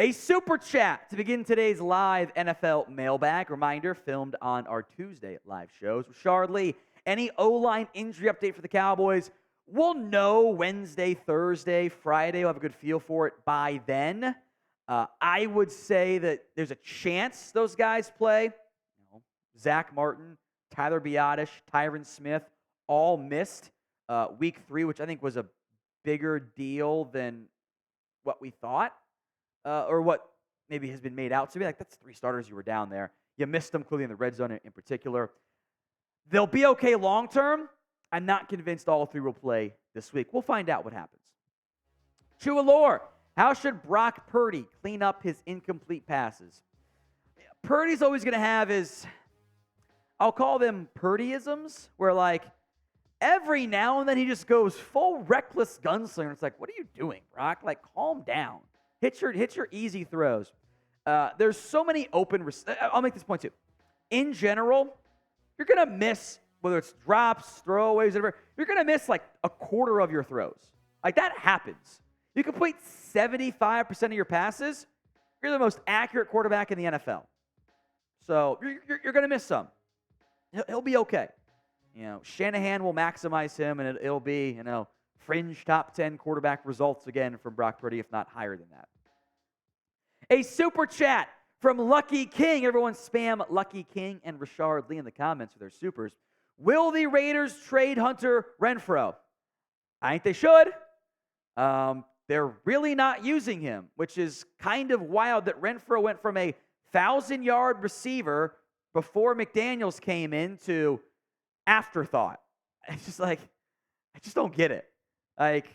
A super chat to begin today's live NFL mailbag. Reminder, filmed on our Tuesday live shows. Rashard Lee, any O-line injury update for the Cowboys? We'll know Wednesday, Thursday, Friday. We'll have a good feel for it by then. I would say that there's a chance those guys play. Zach Martin, Tyler Biotish, Tyron Smith, all missed week 3, which I think was a bigger deal than what we thought. Or what maybe has been made out to be. Like, that's 3 starters you were down there. You missed them clearly in the red zone in particular. They'll be okay long term. I'm not convinced all 3 will play this week. We'll find out what happens. Chua Lore, how should Brock Purdy clean up his incomplete passes? Purdy's always going to have his, I'll call them Purdyisms, where like every now and then he just goes full reckless gunslinger. It's like, what are you doing, Brock? Like, calm down. Hit your easy throws. There's so many open. I'll make this point too. In general, you're gonna miss, whether it's drops, throwaways, whatever. You're gonna miss like a quarter of your throws. Like, that happens. You complete 75% of your passes. You're the most accurate quarterback in the NFL. So you're gonna miss some. He'll be okay. Shanahan will maximize him, and it'll be fringe top 10 quarterback results again from Brock Purdy, if not higher than that. A super chat from Lucky King. Everyone spam Lucky King and Rashard Lee in the comments for their supers. Will the Raiders trade Hunter Renfrow? I think they should. They're really not using him, which is kind of wild that Renfrow went from a 1,000-yard receiver before McDaniels came in to afterthought. It's just like, I just don't get it. Like,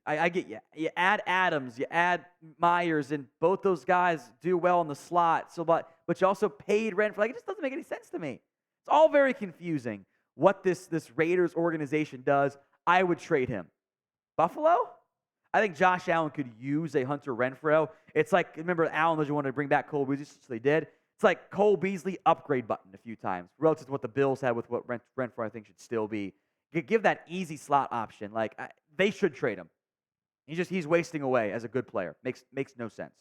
I get you. You add Adams, you add Myers, and both those guys do well in the slot. So, but you also paid Renfrow. Like, it just doesn't make any sense to me. It's all very confusing what this Raiders organization does. I would trade him. Buffalo? I think Josh Allen could use a Hunter Renfrow. It's like, remember Allen doesn't want to bring back Cole Beasley, so they did. It's like Cole Beasley upgrade button a few times relative to what the Bills had with what Renfrow I think should still be. Give that easy slot option. Like, they should trade him. He's wasting away as a good player. Makes no sense.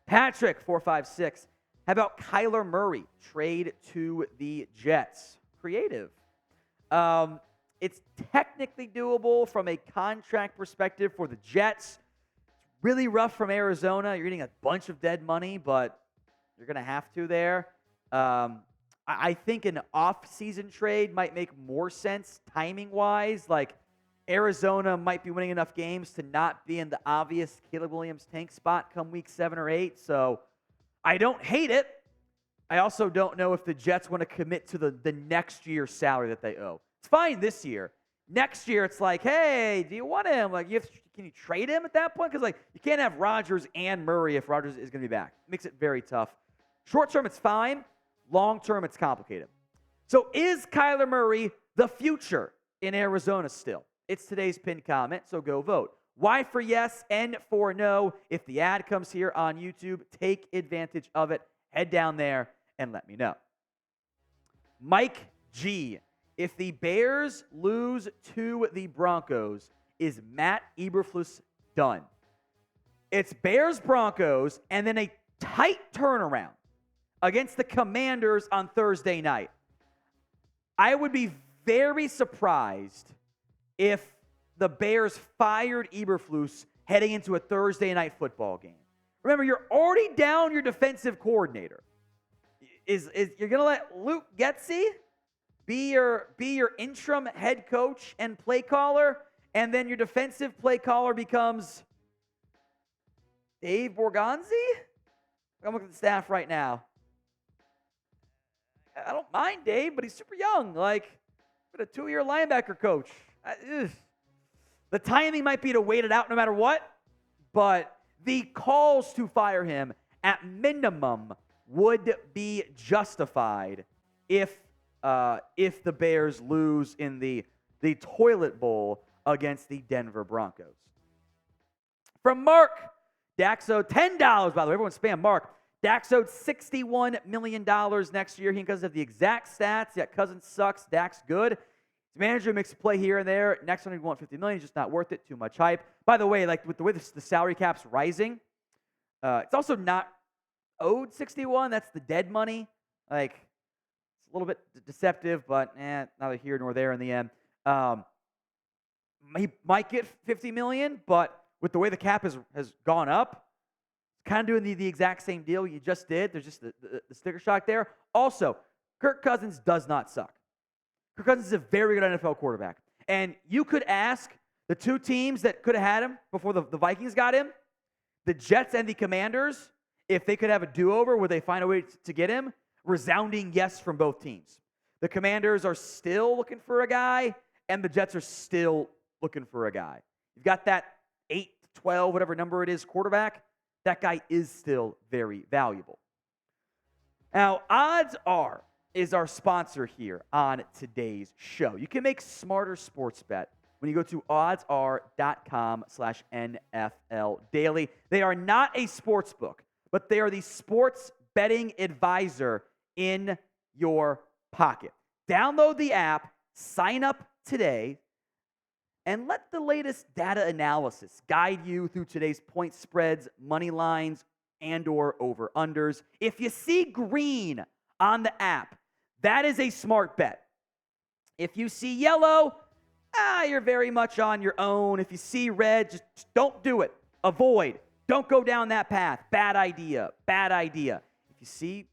Patrick 456. How about Kyler Murray trade to the Jets? Creative. It's technically doable from a contract perspective for the Jets. It's really rough from Arizona. You're getting a bunch of dead money, but you're going to have to there. I think an off-season trade might make more sense timing-wise. Like, Arizona might be winning enough games to not be in the obvious Caleb Williams tank spot come week 7 or 8. So I don't hate it. I also don't know if the Jets want to commit to the next year's salary that they owe. It's fine this year. Next year, it's like, hey, do you want him? Like, can you trade him at that point? Because, like, you can't have Rodgers and Murray if Rodgers is going to be back. It makes it very tough. Short term, it's fine. Long term, it's complicated. So is Kyler Murray the future in Arizona still? It's today's pinned comment, so go vote. Y for yes, N for no. If the ad comes here on YouTube, take advantage of it. Head down there and let me know. Mike G. If the Bears lose to the Broncos, is Matt Eberflus done? It's Bears-Broncos and then a tight turnaround against the Commanders on Thursday night. I would be very surprised if the Bears fired Eberflus heading into a Thursday night football game. Remember, you're already down your defensive coordinator. Is you're going to let Luke Getsy be your interim head coach and play caller, and then your defensive play caller becomes Dave Borgonzi? I'm looking at the staff right now. I don't mind Dave, but he's super young. Like, a 2-year linebacker coach. The timing might be to wait it out no matter what, but the calls to fire him at minimum would be justified if the Bears lose in the toilet bowl against the Denver Broncos. From Mark, Dak's owed $10, by the way. Everyone spam Mark. Dak's owed $61 million next year. He because of the exact stats. Yeah, Cousins sucks. Dak's good. His manager makes a play here and there. Next one, he wants $50 million. It's just not worth it. Too much hype. By the way, like with the way the salary cap's rising, It's also not owed 61. That's the dead money. Like, it's a little bit deceptive, but neither here nor there in the end. He might get $50 million, but with the way the cap has gone up, kind of doing the exact same deal you just did. There's just the sticker shock there. Also, Kirk Cousins does not suck. Kirk Cousins is a very good NFL quarterback. And you could ask the two teams that could have had him before the Vikings got him, the Jets and the Commanders, if they could have a do-over, would they find a way to get him? Resounding yes from both teams. The Commanders are still looking for a guy, and the Jets are still looking for a guy. You've got that 8, 12, whatever number it is, quarterback. That guy is still very valuable. Now, Odds Are is our sponsor here on today's show. You can make smarter sports bet when you go to oddsr.com/NFL daily. They are not a sports book, but they are the sports betting advisor in your pocket. Download the app, sign up today, and let the latest data analysis guide you through today's point spreads, money lines, and/or over-unders. If you see green on the app, that is a smart bet. If you see yellow, you're very much on your own. If you see red, just don't do it. Avoid. Don't go down that path. Bad idea. Bad idea. If you see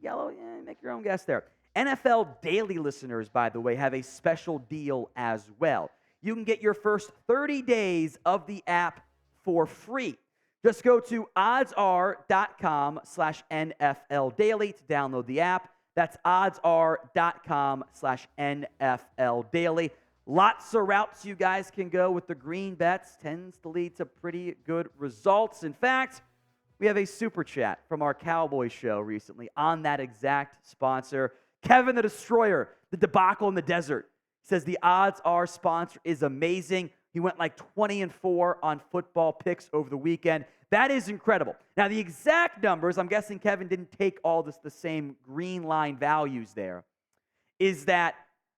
yellow, make your own guess there. NFL Daily listeners, by the way, have a special deal as well. You can get your first 30 days of the app for free. Just go to oddsr.com/NFL daily to download the app. That's oddsr.com/NFL daily. Lots of routes you guys can go with the green bets. Tends to lead to pretty good results. In fact, we have a super chat from our Cowboys show recently on that exact sponsor. Kevin the Destroyer, the debacle in the desert, says the Odds Are sponsor is amazing. He went like 20-4 on football picks over the weekend. That is incredible. Now, the exact numbers, I'm guessing Kevin didn't take all the same green line values there, is that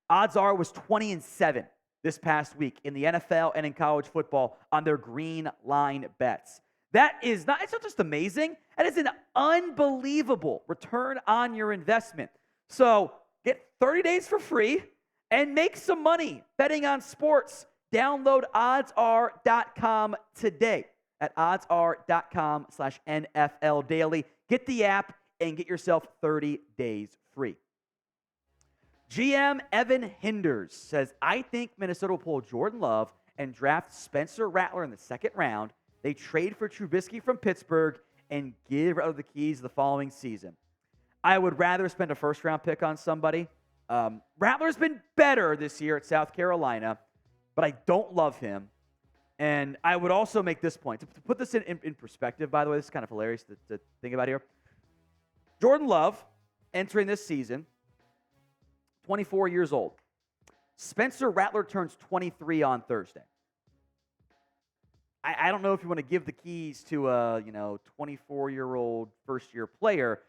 Odds Are was 20-7 this past week in the NFL and in college football on their green line bets. That is not, it's not just amazing. That is an unbelievable return on your investment. So get 30 days for free and make some money betting on sports. Download oddsr.com today at oddsr.com/NFL daily. Get the app and get yourself 30 days free. GM Evan Hinders says, I think Minnesota will pull Jordan Love and draft Spencer Rattler in the second round. They trade for Trubisky from Pittsburgh and give Rattler the keys the following season. I would rather spend a first-round pick on somebody. Rattler's been better this year at South Carolina, but I don't love him. And I would also make this point. To put this in perspective, by the way, this is kind of hilarious to think about here. Jordan Love, entering this season, 24 years old. Spencer Rattler turns 23 on Thursday. I don't know if you want to give the keys to a 24-year-old first-year player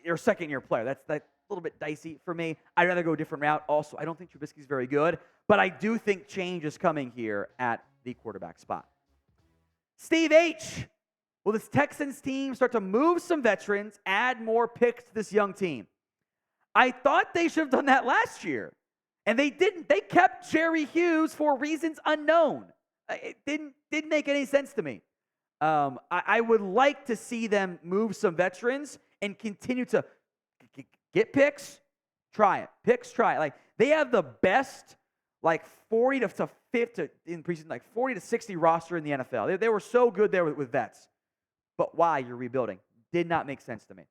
or second-year player. That's a little bit dicey for me. I'd rather go a different route. Also, I don't think Trubisky's very good, but I do think change is coming here at the quarterback spot. Steve H. Will this Texans team start to move some veterans, add more picks to this young team? I thought they should have done that last year, and they didn't. They kept Jerry Hughes for reasons unknown. It didn't make any sense to me. I would like to see them move some veterans and continue to get picks, try it. Picks, try it. Like, they have the best, 40 to 50 in preseason, 40 to 60 roster in the NFL. They were so good there with vets. But why you're rebuilding? Did not make sense to me.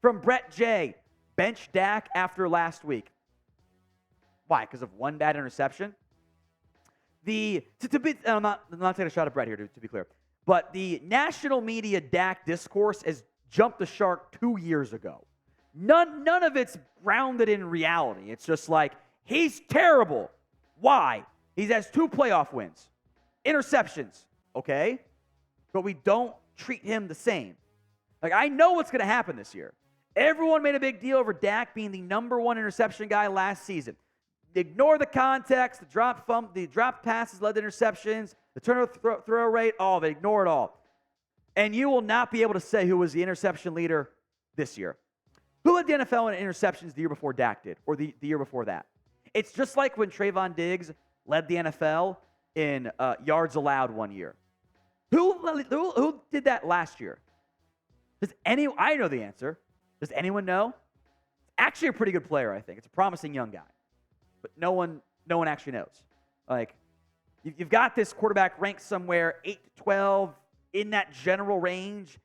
From Brett J., bench Dak after last week. Why? Because of one bad interception? I'm not taking a shot at Brett here, to be clear. But the national media Dak discourse has jumped the shark 2 years ago. None of it's grounded in reality. It's just like, he's terrible. Why? He has 2 playoff wins. Interceptions, okay? But we don't treat him the same. I know what's going to happen this year. Everyone made a big deal over Dak being the number 1 interception guy last season. Ignore the context, the drop passes led to interceptions, the turnover throw rate, all of it. Ignore it all. And you will not be able to say who was the interception leader this year. Who led the NFL in interceptions the year before Dak did, or the year before that? It's just like when Trevon Diggs led the NFL in yards allowed one year. Who did that last year? I know the answer. Does anyone know? It's actually a pretty good player, I think. It's a promising young guy. But no one actually knows. Like, you've got this quarterback ranked somewhere 8 to 12 in that general range,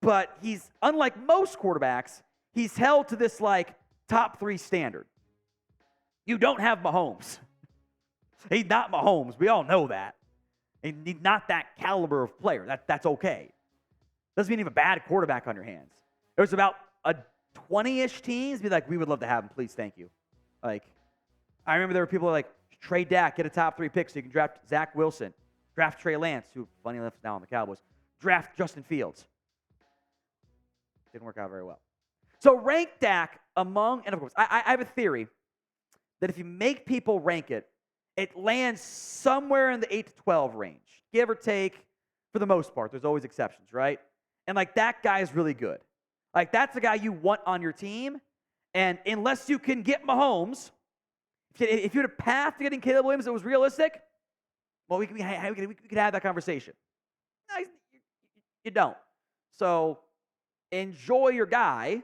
but he's, unlike most quarterbacks, he's held to this, like, top 3 standard. You don't have Mahomes. He's not Mahomes. We all know that. He's not that caliber of player. That's okay. Doesn't mean you have a bad quarterback on your hands. There's about a 20-ish teams be like, we would love to have him, please, thank you. Like, I remember there were people like, trade Dak, get a top 3 pick so you can draft Zach Wilson, draft Trey Lance, who, funny enough, is now on the Cowboys, draft Justin Fields. Didn't work out very well. So rank Dak among, and of course, I have a theory that if you make people rank it, it lands somewhere in the 8 to 12 range, give or take, for the most part. There's always exceptions, right? And, like, that guy is really good. Like, that's the guy you want on your team. And unless you can get Mahomes, if you had a path to getting Caleb Williams that was realistic, well, we could have that conversation. No, you don't. So enjoy your guy.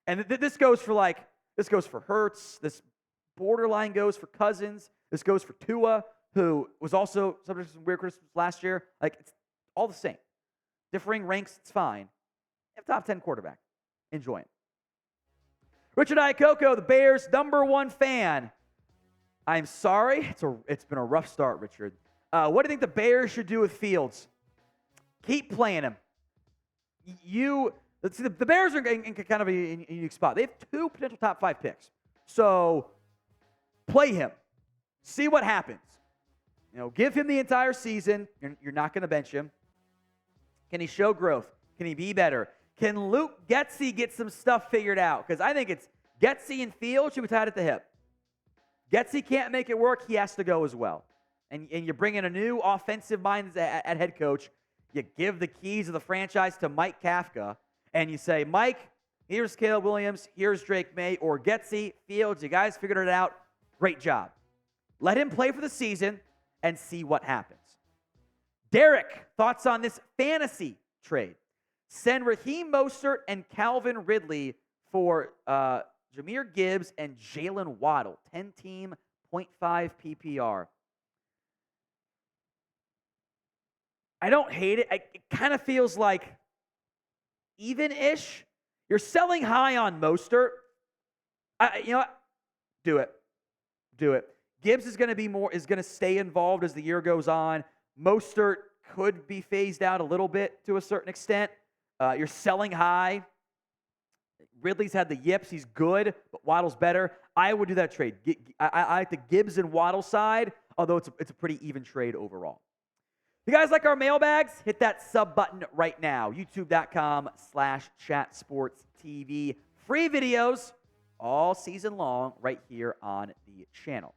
And this goes for Hurts. This borderline goes for Cousins. This goes for Tua, who was also subject to some weird criticism last year. Like, it's all the same. Differing ranks, it's fine. You have top 10 quarterback. Enjoy it. Richard Iacocco, the Bears' #1 fan. I'm sorry. It's been a rough start, Richard. What do you think the Bears should do with Fields? Keep playing him. The Bears are in kind of a unique spot. They have 2 potential top 5 picks. So play him. See what happens. Give him the entire season. You're not going to bench him. Can he show growth? Can he be better? Can Luke Getsy get some stuff figured out? Because I think it's Getsy and Fields should be tied at the hip. Getsy can't make it work. He has to go as well. And you bring in a new offensive mind at head coach. You give the keys of the franchise to Mike Kafka. And you say, Mike, here's Caleb Williams. Here's Drake May. Or Getsy, Fields. You guys figured it out. Great job. Let him play for the season and see what happens. Derek, thoughts on this fantasy trade? Send Raheem Mostert and Calvin Ridley for Jahmyr Gibbs and Jalen Waddle. 10-team, 0.5 PPR. I don't hate it. It kind of feels like even-ish. You're selling high on Mostert. You know what? Do it. Do it. Gibbs is going to stay involved as the year goes on. Mostert could be phased out a little bit to a certain extent. You're selling high. Ridley's had the yips. He's good, but Waddle's better. I would do that trade. I like the Gibbs and Waddle side, although it's a pretty even trade overall. If you guys like our mailbags, hit that sub button right now. YouTube.com/chatsportstv. Free videos all season long right here on the channel.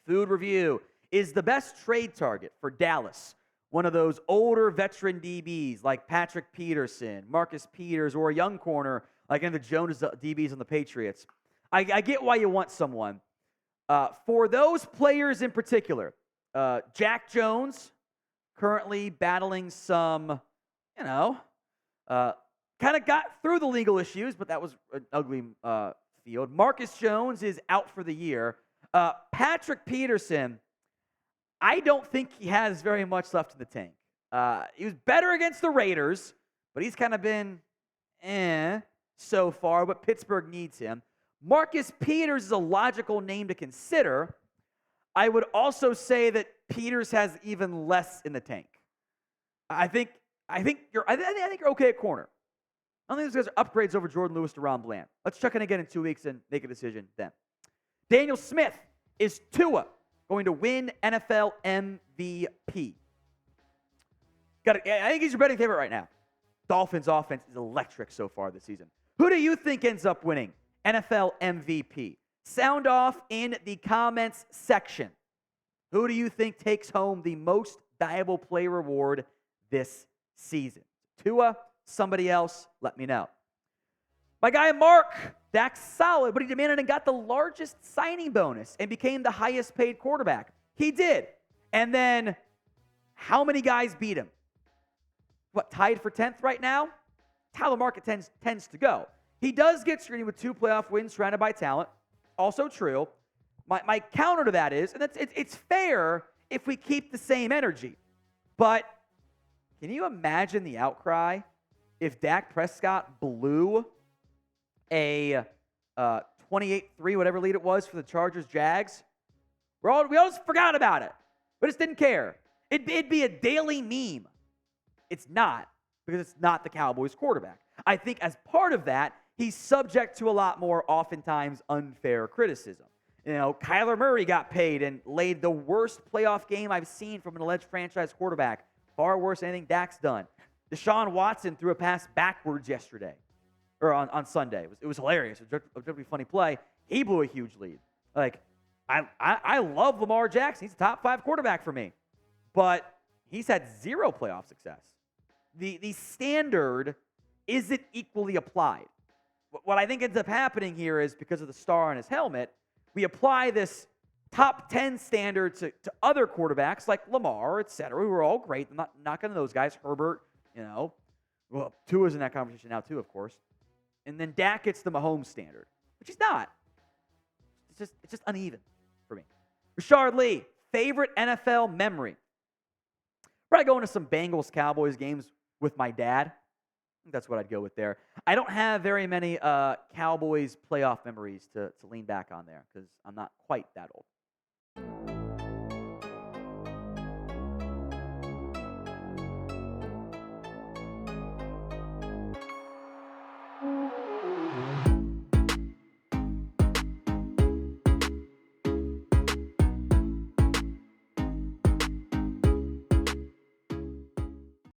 Food Review is the best trade target for Dallas. One of those older veteran DBs like Patrick Peterson, Marcus Peters, or a young corner like any of the Jones DBs on the Patriots. I get why you want someone. For those players in particular, Jack Jones, currently battling some, kind of got through the legal issues, but that was an ugly field. Marcus Jones is out for the year. Patrick Peterson, I don't think he has very much left in the tank. He was better against the Raiders, but he's kind of been so far, but Pittsburgh needs him. Marcus Peters is a logical name to consider. I would also say that Peters has even less in the tank. I think you're okay at corner. I don't think those guys are upgrades over Jordan Lewis to Ron Bland. Let's check in again in 2 weeks and make a decision then. Daniel Smith, is Tua going to win NFL MVP? I think he's your betting favorite right now. Dolphins offense is electric so far this season. Who do you think ends up winning NFL MVP? Sound off in the comments section. Who do you think takes home the most valuable player award this season. Tua, somebody else, let me know. My guy Mark, Dak's solid, but he demanded and got the largest signing bonus and became the highest paid quarterback. He did. And then how many guys beat him? What, tied for 10th right now? That's how the market tends to go. He does get screened with 2 playoff wins surrounded by talent. Also true. My counter to that is, and it's fair if we keep the same energy. But can you imagine the outcry if Dak Prescott blew a 28-3, whatever lead it was for the Chargers-Jags? We all just forgot about it. We just didn't care. It'd be a daily meme. It's not, because it's not the Cowboys quarterback. I think as part of that, he's subject to a lot more, oftentimes, unfair criticism. You know, Kyler Murray got paid and laid the worst playoff game I've seen from an alleged franchise quarterback. Far worse than anything Dak's done. Deshaun Watson threw a pass backwards yesterday, or on Sunday. It was hilarious. It was a really funny play. He blew a huge lead. Like, I love Lamar Jackson. He's a top 5 quarterback for me. But he's had 0 playoff success. The standard isn't equally applied. What I think ends up happening here is, because of the star on his helmet, we apply this top 10 standard to other quarterbacks like Lamar, et cetera, who are all great. I'm not knocking those guys. Herbert, you know. Well, Tua's in that conversation now too, of course. And then Dak gets the Mahomes standard, which he's not. It's just uneven for me. Rashard Lee, favorite NFL memory. Probably going to some Bengals-Cowboys games with my dad. I think that's what I'd go with there. I don't have very many Cowboys playoff memories to lean back on there because I'm not quite that old.